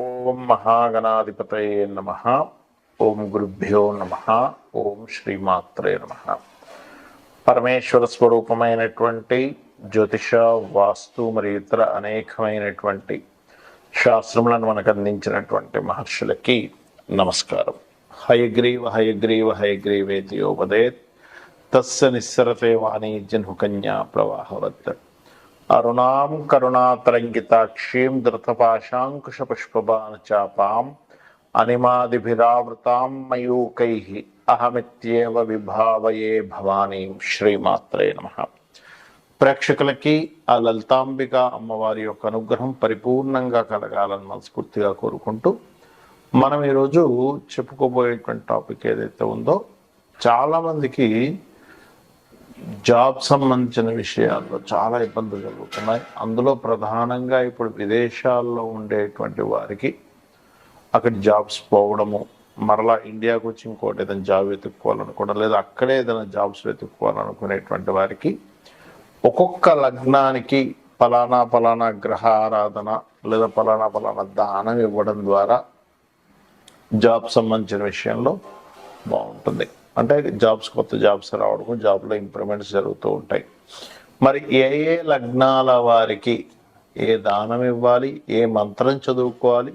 ఓం మహాగణాధిపతయే నమః. ఓం గురుభ్యో నమః. ఓం శ్రీమాత్రే నమః. పరమేశ్వర స్వరూపమైనటువంటి జ్యోతిష, వాస్తు మరియు ఇతర అనేకమైనటువంటి శాస్త్రములను మనకు అందించినటువంటి మహర్షులకి నమస్కారం. హయగ్రీవ హయగ్రీవ హయగ్రీవేతి యోపదేత్ తస్య నిస్సరతే వాణీ జన్హుకన్యా ప్రవాహవత్. అరుణాం కరుణాతరంగితాక్షీం ధృతపాశాంకుశపుష్పబాణచాపాం అనిమాదిభిరావృతాం మయూకైః అహమిత్యేవ విభావయే భవానీం. శ్రీమాత్రే నమః. ప్రేక్షకులకి ఆ లలితాంబిక అమ్మవారి యొక్క అనుగ్రహం పరిపూర్ణంగా కలగాలని మనస్ఫూర్తిగా కోరుకుంటూ మనం ఈరోజు చెప్పుకోబోయేటువంటి టాపిక్ ఏదైతే ఉందో, చాలామందికి జాబ్ సంబంధించిన విషయాల్లో చాలా ఇబ్బందులు జరుగుతున్నాయి. అందులో ప్రధానంగా ఇప్పుడు విదేశాల్లో ఉండేటువంటి వారికి అక్కడ జాబ్స్ పోవడము, మరలా ఇండియాకు వచ్చి ఇంకోటి ఏదైనా జాబ్ వెతుక్కోవాలనుకోవడం, లేదా అక్కడే ఏదైనా జాబ్స్ వెతుక్కోవాలనుకునేటువంటి వారికి ఒక్కొక్క లగ్నానికి ఫలానా గ్రహ ఆరాధన లేదా ఫలానా దానం ఇవ్వడం ద్వారా జాబ్ సంబంధించిన విషయంలో బాగుంటుంది. అంటే కొత్త జాబ్స్ రావడం, జాబ్లో ఇంప్రూవ్మెంట్స్ జరుగుతూ ఉంటాయి. మరి ఏ లగ్నాల వారికి ఏ దానం ఇవ్వాలి, ఏ మంత్రం చదువుకోవాలి,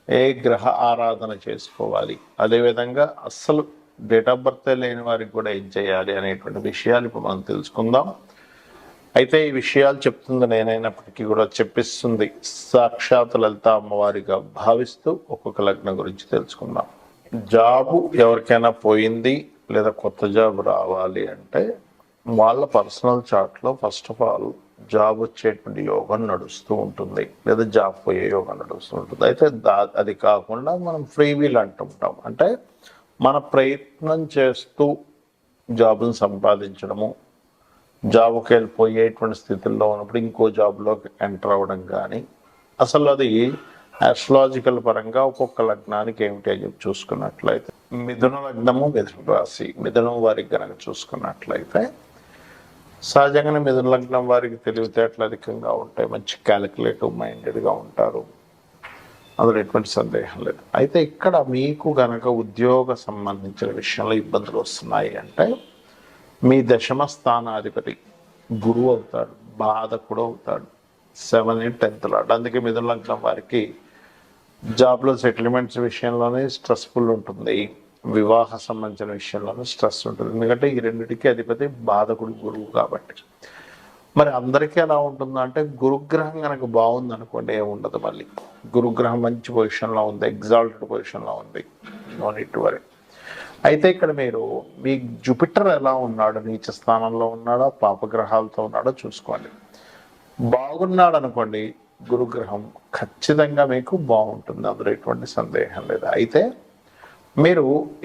ఏ గ్రహ ఆరాధన చేసుకోవాలి, అదేవిధంగా అస్సలు డేట్ ఆఫ్ బర్త్ లేని వారికి కూడా ఏం చేయాలి అనేటువంటి విషయాలు ఇప్పుడు మనం తెలుసుకుందాం. అయితే ఈ విషయాలు చెప్తుంది నేనైనప్పటికీ కూడా చెప్పిస్తుంది సాక్షాత్ లలిత అమ్మవారిగా భావిస్తూ ఒక్కొక్క లగ్నం గురించి తెలుసుకుందాం. జాబు ఎవరికైనా పోయింది లేదా కొత్త జాబ్ రావాలి అంటే వాళ్ళ పర్సనల్ చార్ట్లో ఫస్ట్ ఆఫ్ ఆల్ జాబ్ వచ్చేటువంటి యోగం నడుస్తూ ఉంటుంది, లేదా జాబ్ పోయే యోగం నడుస్తూ ఉంటుంది. అయితే అది కాకుండా మనం ఫ్రీ వీల్ అంటుంటాం. అంటే మన ప్రయత్నం చేస్తూ జాబ్ను సంపాదించడము, జాబ్కి వెళ్ళిపోయేటువంటి స్థితిలో ఉన్నప్పుడు ఇంకో జాబ్లోకి ఎంటర్ అవ్వడం కానీ, అసలు అది ఆస్ట్రాలజికల్ పరంగా ఒక్కొక్క లగ్నానికి ఏమిటి అని చెప్పి చూసుకున్నట్లయితే, మిథున లగ్నము మిథున రాశి, మిథునం వారికి కనుక చూసుకున్నట్లయితే సహజంగానే మిథున లగ్నం వారికి తెలివితేటలు అధికంగా ఉంటాయి, మంచి క్యాలిక్యులేటివ్ మైండెడ్గా ఉంటారు, అందులో ఎటువంటి సందేహం లేదు. అయితే ఇక్కడ మీకు కనుక ఉద్యోగ సంబంధించిన విషయంలో ఇబ్బందులు వస్తున్నాయి అంటే మీ దశమ స్థానాధిపతి గురువు అవుతాడు, బాధకుడు అవుతాడు, 7, 8, 10th లాట్. అందుకే మిథున లగ్నం వారికి జాబ్లో సెటిల్మెంట్స్ విషయంలోనే స్ట్రెస్ఫుల్ ఉంటుంది, వివాహ సంబంధించిన విషయంలోనే స్ట్రెస్ ఉంటుంది. ఎందుకంటే ఈ రెండింటికి అధిపతి బాధకుడు గురువు కాబట్టి. మరి అందరికీ ఎలా ఉంటుందో అంటే, గురుగ్రహం కనుక బాగుంది అనుకోండి ఏముండదు. మళ్ళీ గురుగ్రహం మంచి పొజిషన్లో ఉంది, ఎగ్జాల్టెడ్ పొజిషన్లో ఉంది, నో నీడ్ టు వరీ. అయితే ఇక్కడ మీరు మీ జూపిటర్ ఎలా ఉన్నాడు, నీచ స్థానంలో ఉన్నాడో పాపగ్రహాలతో ఉన్నాడో చూసుకోండి. బాగున్నాడు అనుకోండి గురుగ్రహం, ఖచ్చితంగా మీకు బాగుంటుంది, అందులో ఎటువంటి సందేహం లేదు. అయితే మీరు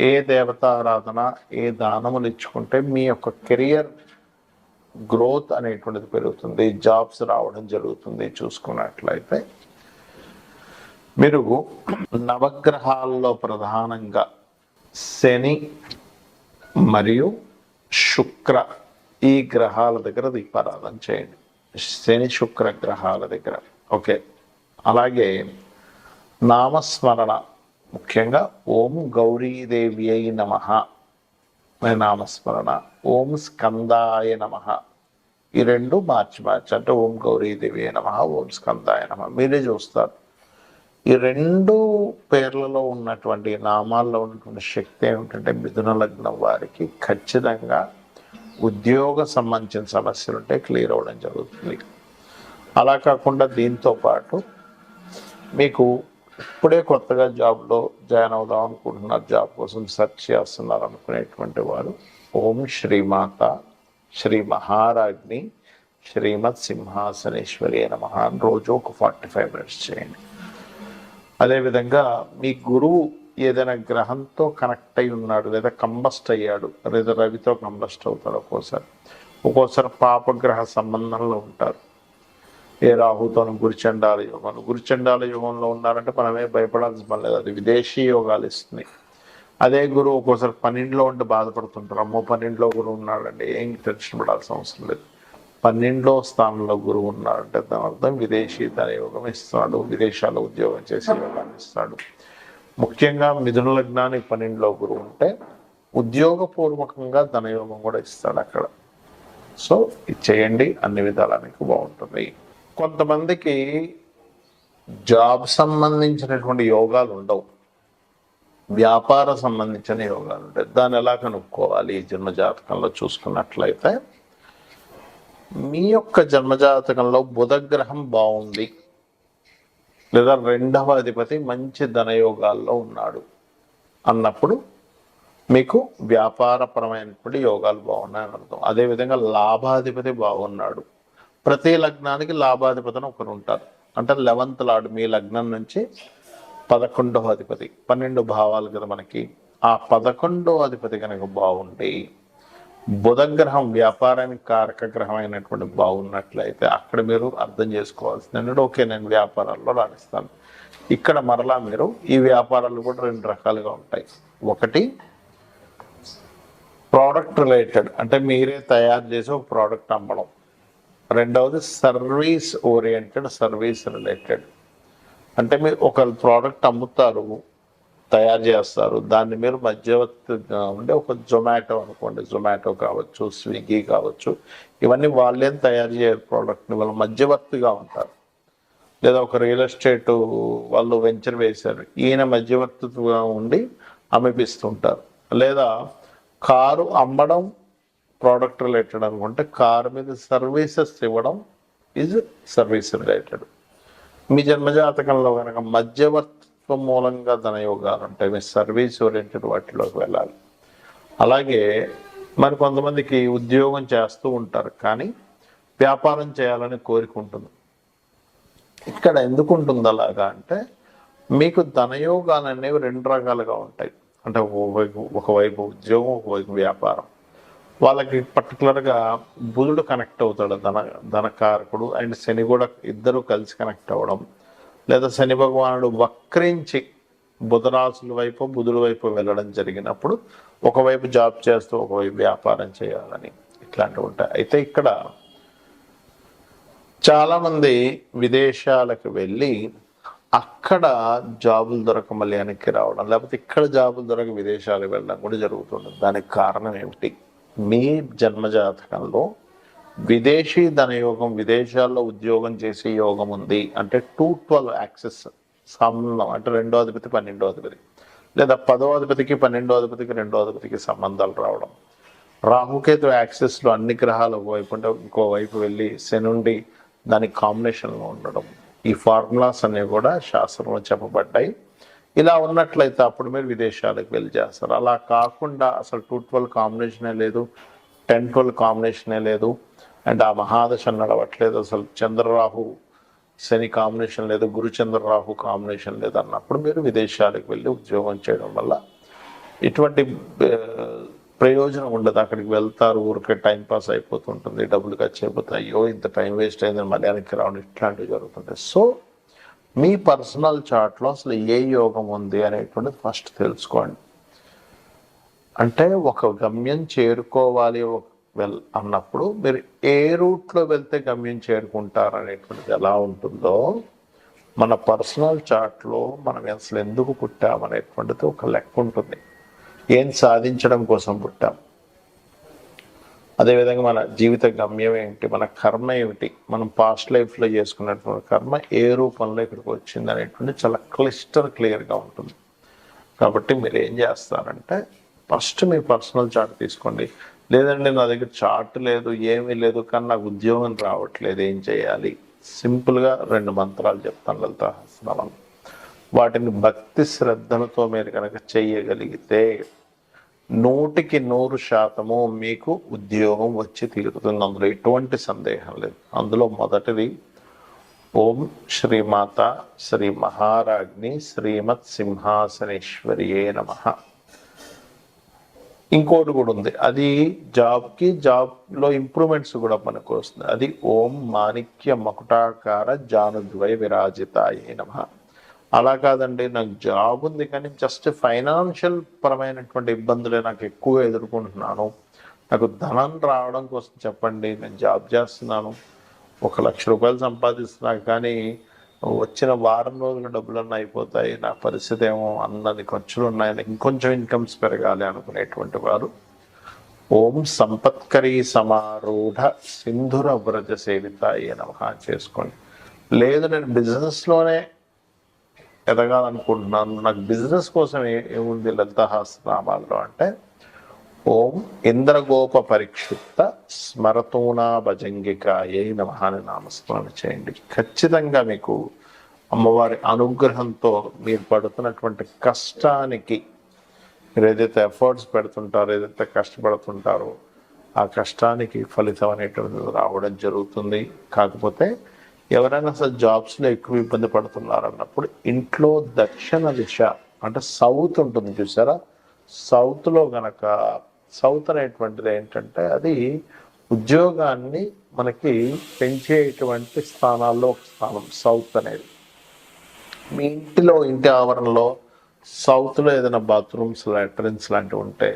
ఏ దేవతారాధన, ఏ దానములు ఇచ్చుకుంటే మీ యొక్క కెరియర్ గ్రోత్ అనేటువంటిది పెరుగుతుంది, జాబ్స్ రావడం జరుగుతుంది చూసుకున్నట్లయితే, మీరు నవగ్రహాల్లో ప్రధానంగా శని మరియు శుక్ర ఈ గ్రహాల దగ్గర దీపారాధన చేయండి. శని శుక్ర గ్రహాల దగ్గర, ఓకే. అలాగే నామస్మరణ, ముఖ్యంగా ఓం గౌరీదేవి అయి నమః నామస్మరణ, ఓం స్కందాయ నమః, ఈ రెండు మార్చి అంటే ఓం గౌరీదేవి అయి నమః, ఓం స్కందాయ నమః. మీరే చూస్తారు ఈ రెండు పేర్లలో ఉన్నటువంటి నామాల్లో ఉన్నటువంటి శక్తి ఏమిటంటే, మిథున లగ్నం వారికి ఖచ్చితంగా ఉద్యోగ సంబంధించిన సమస్యలు ఉంటే క్లియర్ అవ్వడం జరుగుతుంది. అలా కాకుండా దీంతో పాటు మీకు ఇప్పుడే కొత్తగా జాబ్లో జాయిన్ అవుదాం అనుకుంటున్నారు, జాబ్ కోసం సెర్చ్ చేస్తున్నారు అనుకునేటువంటి వారు ఓం శ్రీమాత శ్రీ మహారాజ్ని శ్రీమత్ సింహాసనేశ్వరి నమః రోజు ఒక 45 minutes చేయండి. అదేవిధంగా మీ గురువు ఏదైనా గ్రహంతో కనెక్ట్ అయి ఉన్నాడు, లేదా కంబస్ట్ అయ్యాడు, లేదా రవితో కంబస్ట్ అవుతాడు, ఒక్కోసారి పాపగ్రహ సంబంధంలో ఉంటారు. ఏ రాహుతో గురుచండాల యోగంలో ఉన్నారంటే మనమే భయపడాల్సిన పని లేదు, అది విదేశీ యోగాలు ఇస్తుంది. అదే గురువు ఒక్కోసారి 12లో ఉండి బాధపడుతుంటారు, అమ్మో 12లో గురువు ఉన్నాడండి, ఏం టెన్షన్ పడాల్సిన అవసరం లేదు. 12వ స్థానంలో గురువు ఉన్నాడు అంటే దాని అర్థం విదేశీ ధనయోగం ఇస్తాడు, విదేశాల్లో ఉద్యోగం చేసే యోగాన్ని ఇస్తాడు. ముఖ్యంగా మిథున లగ్నానికి 12లో గురువు ఉంటే ఉద్యోగపూర్వకంగా ధనయోగం కూడా ఇస్తాడు అక్కడ. సో ఇది చేయండి, అన్ని విధాలకు బాగుంటుంది. కొంతమందికి జాబ్ సంబంధించినటువంటి యోగాలు ఉండవు, వ్యాపార సంబంధించిన యోగాలు ఉంటాయి. దాన్ని ఎలా కనుక్కోవాలి? ఈ జన్మజాతకంలో చూసుకున్నట్లయితే మీ యొక్క జన్మజాతకంలో బుధగ్రహం బాగుంది, లేదా 2వ అధిపతి మంచి ధనయోగాల్లో ఉన్నాడు అన్నప్పుడు మీకు వ్యాపారపరమైనటువంటి యోగాలు బాగున్నాయని అర్థం. అదేవిధంగా లాభాధిపతి బాగున్నాడు. ప్రతి లగ్నానికి లాభాధిపతిని ఒకరు ఉంటారు. అంటే 11th లార్డ్ మీ లగ్నం నుంచి 11వ అధిపతి, 12 భావాలు కదా మనకి. ఆ 11వ అధిపతి కనుక బాగుండి బుధగ్రహం వ్యాపారానికి కారక గ్రహం అయినటువంటి బాగున్నట్లయితే అక్కడ మీరు అర్థం చేసుకోవాల్సింది ఓకే నేను వ్యాపారాల్లో రాణిస్తాను. ఇక్కడ మరలా మీరు ఈ వ్యాపారాలు కూడా 2 రకాలుగా ఉంటాయి. ఒకటి ప్రోడక్ట్ రిలేటెడ్, అంటే మీరే తయారు చేసి ఒక ప్రోడక్ట్ అమ్మడం. రెండవది సర్వీస్ ఓరియంటెడ్, సర్వీస్ రిలేటెడ్, అంటే మీరు ఒక ప్రోడక్ట్ అమ్ముతారు, తయారు చేస్తారు, దాన్ని మీరు మధ్యవర్తిగా ఉండే ఒక జొమాటో అనుకోండి, జొమాటో కావచ్చు, స్విగ్గీ కావచ్చు, ఇవన్నీ వాళ్ళేం తయారు చేయరు ప్రోడక్ట్ని, వాళ్ళు మధ్యవర్తిగా ఉంటారు. లేదా ఒక రియల్ ఎస్టేట్ వాళ్ళు వెంచర్ వేశారు, ఈయన మధ్యవర్తిగా ఉండి అమ్మిపిస్తుంటారు. లేదా కారు అమ్మడం ప్రోడక్ట్ రిలేటెడ్ అనుకుంటే కారు మీద సర్వీసెస్ ఇవ్వడం ఈజ్ సర్వీస్ రిలేటెడ్. మీ జన్మజాతకంలో కనుక మధ్యవర్తిత్వం మూలంగా ధనయోగాలు ఉంటాయి, మీ సర్వీస్ ఓరియంటెడ్ వాటిలోకి వెళ్ళాలి. అలాగే మరి కొంతమందికి ఉద్యోగం చేస్తూ ఉంటారు కానీ వ్యాపారం చేయాలని కోరిక ఉంటుంది. ఇక్కడ ఎందుకు ఉంటుంది అలాగా అంటే మీకు ధనయోగాలు అనేవి 2 రకాలుగా ఉంటాయి. అంటే ఒకవైపు ఉద్యోగం, ఒకవైపు వ్యాపారం. వాళ్ళకి పర్టికులర్గా బుధుడు కనెక్ట్ అవుతాడు, ధనకారకుడు, అండ్ శని కూడా ఇద్దరు కలిసి కనెక్ట్ అవ్వడం. లేదా శని భగవానుడు వక్రించి బుధరాశుల వైపు బుధుడి వైపు వెళ్ళడం జరిగినప్పుడు ఒకవైపు జాబ్ చేస్తూ ఒకవైపు వ్యాపారం చేయాలని ఇట్లాంటివి ఉంటాయి. అయితే ఇక్కడ చాలామంది విదేశాలకు వెళ్ళి అక్కడ జాబులు దొరక మళ్ళీ వెనక్కి రావడం, లేకపోతే ఇక్కడ జాబులు దొరక విదేశాలకు వెళ్ళడం కూడా జరుగుతుంది. దానికి కారణం ఏమిటి? మీ జన్మజాతకంలో విదేశీ ధనయోగం, విదేశాల్లో ఉద్యోగం చేసే యోగం ఉంది అంటే 212 యాక్సెస్ సంబంధం, అంటే 2వ అధిపతి 12వ అధిపతి, లేదా 10వ అధిపతికి 12వ అధిపతికి 2వ అధిపతికి సంబంధాలు రావడం. రాహుకేతు యాక్సెస్లో అన్ని గ్రహాలు ఒకవైపు ఉంటే ఇంకోవైపు వెళ్ళి శనుండి దానికి కాంబినేషన్లో ఉండడం. ఈ ఫార్ములాస్ అనేవి కూడా శాస్త్రంలో చెప్పబడ్డాయి. ఇలా ఉన్నట్లయితే అప్పుడు మీరు విదేశాలకు వెళ్ళి చేస్తారు. అలా కాకుండా అసలు 212 కాంబినేషనే లేదు, 10-12 కాంబినేషనే లేదు, అండ్ ఆ మహాదశ నడవట్లేదు, అసలు చంద్రరాహు శని కాంబినేషన్ లేదు, గురుచంద్రరాహు కాంబినేషన్ లేదు అన్నప్పుడు మీరు విదేశాలకు వెళ్ళి ఉద్యోగం చేయడం వల్ల ఇటువంటి ప్రయోజనం ఉండదు. అక్కడికి వెళ్తారు, ఊరికే టైంపాస్ అయిపోతుంటుంది, డబ్బులు ఖర్చు అయిపోతాయి, అయ్యో ఇంత టైం వేస్ట్ అయిందని మళ్ళీ వెనక్కి రావడం, ఇట్లాంటివి జరుగుతుంటాయి. సో మీ పర్సనల్ చార్ట్లో అసలు ఏ యోగం ఉంది అనేటువంటిది ఫస్ట్ తెలుసుకోండి. అంటే ఒక గమ్యం చేరుకోవాలి అన్నప్పుడు మీరు ఏ రూట్లో వెళ్తే గమ్యం చేరుకుంటారు అనేటువంటిది ఎలా ఉంటుందో మన పర్సనల్ చార్ట్లో మనం అసలు ఎందుకు పుట్టామనేటువంటిది ఒక లెక్క ఉంటుంది. ఏం సాధించడం కోసం పుట్టాం, అదేవిధంగా మన జీవిత గమ్యం ఏంటి, మన కర్మ ఏమిటి, మనం పాస్ట్ లైఫ్లో చేసుకున్నటువంటి కర్మ ఏ రూపంలో ఇక్కడికి వచ్చింది అనేటువంటి చాలా క్లియర్గా ఉంటుంది. కాబట్టి మీరు ఏం చేస్తారంటే ఫస్ట్ మీ పర్సనల్ చార్ట్ తీసుకోండి. లేదండి నా దగ్గర చార్ట్ లేదు, ఏమీ లేదు, కానీ నాకు ఉద్యోగం రావట్లేదు, ఏం చేయాలి? సింపుల్గా 2 మంత్రాలు చెప్తాను, లలితా సహస్రనామం. వాటిని భక్తి శ్రద్ధలతో మీరు కనుక చెయ్యగలిగితే 100% మీకు ఉద్యోగం వచ్చి తీరుతుంది. అందులో ఎటువంటి సందేహం లేదు. అందులో మొదటిది ఓం శ్రీమాత శ్రీ మహారాజ్ని శ్రీమత్ సింహాసనేశ్వరియే నమః. ఇంకోటి కూడా ఉంది, అది జాబ్లో ఇంప్రూవ్మెంట్స్ కూడా మనకు వస్తుంది. అది ఓం మాణిక్య మకుటాకార జానుద్వయ విరాజితాయే నమః. అలా కాదండి నాకు జాబ్ ఉంది కానీ జస్ట్ ఫైనాన్షియల్ పరమైనటువంటి ఇబ్బందులే నాకు ఎక్కువ ఎదుర్కొంటున్నాను, నాకు ధనం రావడం కోసం చెప్పండి, నేను జాబ్ చేస్తున్నాను, 1,00,000 రూపాయలు సంపాదిస్తున్నా, కానీ వచ్చిన వారం రోజుల డబ్బులన్నీ అయిపోతాయి, నా పరిస్థితి ఏమో అన్నది ఖర్చులు ఉన్నాయని ఇంకొంచెం ఇన్కమ్స్ పెరగాలి అనుకునేటువంటి వారు ఓం సంపత్కరీ సమారూఢ సింధుర వ్రజ సేవితాయి నమః చేసుకోండి. లేదు నేను బిజినెస్లోనే ఎదగాలనుకుంటున్నాను, నాకు బిజినెస్ కోసం ఏముంది లలితాసహస్రనామాల్లో అంటే ఓం ఇంద్రగోప పరిక్షిప్త స్మరతూనా భజంగికాయై నమః అని నామస్మరణ చేయండి. ఖచ్చితంగా మీకు అమ్మవారి అనుగ్రహంతో మీరు పడుతున్నటువంటి కష్టానికి, మీరు ఏదైతే ఎఫర్ట్స్ పెడుతుంటారో, ఏదైతే కష్టపడుతుంటారో ఆ కష్టానికి ఫలితం అనేటువంటిది రావడం జరుగుతుంది. కాకపోతే ఎవరైనా అసలు జాబ్స్లో ఎక్కువ ఇబ్బంది పడుతున్నారు అన్నప్పుడు ఇంట్లో దక్షిణ దిశ అంటే సౌత్ ఉంటుంది చూసారా, సౌత్లో గనక, సౌత్ అనేటువంటిది ఏంటంటే అది ఉద్యోగాన్ని మనకి పెంచేటువంటి స్థానాల్లో ఒక స్థానం సౌత్ అనేది. మీ ఇంటిలో, ఇంటి ఆవరణలో సౌత్లో ఏదైనా బాత్రూమ్స్, లాట్రిన్స్ లాంటివి ఉంటే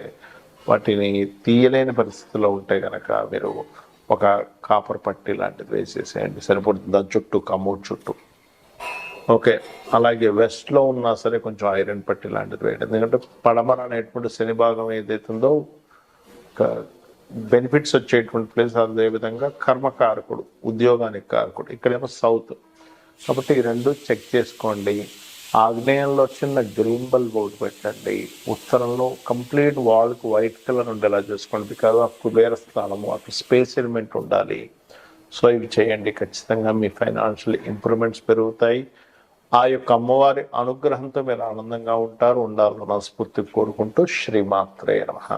వాటిని తీయలేని పరిస్థితిలో ఉంటే కనుక మీరు ఒక కాపర్ పట్టి లాంటిది వేసేసేయండి, సరిపడుతుంది. దాని చుట్టూ, కమోడ్ చుట్టూ. ఓకే, అలాగే వెస్ట్లో ఉన్నా సరే కొంచెం ఐరన్ పట్టి లాంటిది వేయండి. ఎందుకంటే పడమర అనేటువంటి శని భాగం ఏదైతుందో బెనిఫిట్స్ వచ్చేటువంటి ప్లేస్, అదేవిధంగా కర్మకారకుడు, ఉద్యోగానికి కారకుడు, ఇక్కడేమో సౌత్. కాబట్టి ఈ రెండు చెక్ చేసుకోండి. ఆగ్నేయంలో చిన్న గ్రీన్ బల్బ్ ఒకటి పెట్టండి, ఉత్తరంలో కంప్లీట్ వాల్కి వైట్ కలర్ ఉండేలా చేసుకోండి. బికాజ్ ఆఫ్ కుబేర స్థానము, అక్కడ స్పేస్ ఎలిమెంట్ ఉండాలి. సో ఇవి చేయండి, ఖచ్చితంగా మీ ఫైనాన్షియల్ ఇంప్రూవ్మెంట్స్ పెరుగుతాయి. ఆ యొక్క అమ్మవారి అనుగ్రహంతో మీరు ఆనందంగా ఉండాలని మనస్ఫూర్తిగా కోరుకుంటూ శ్రీమాత్రే నమః.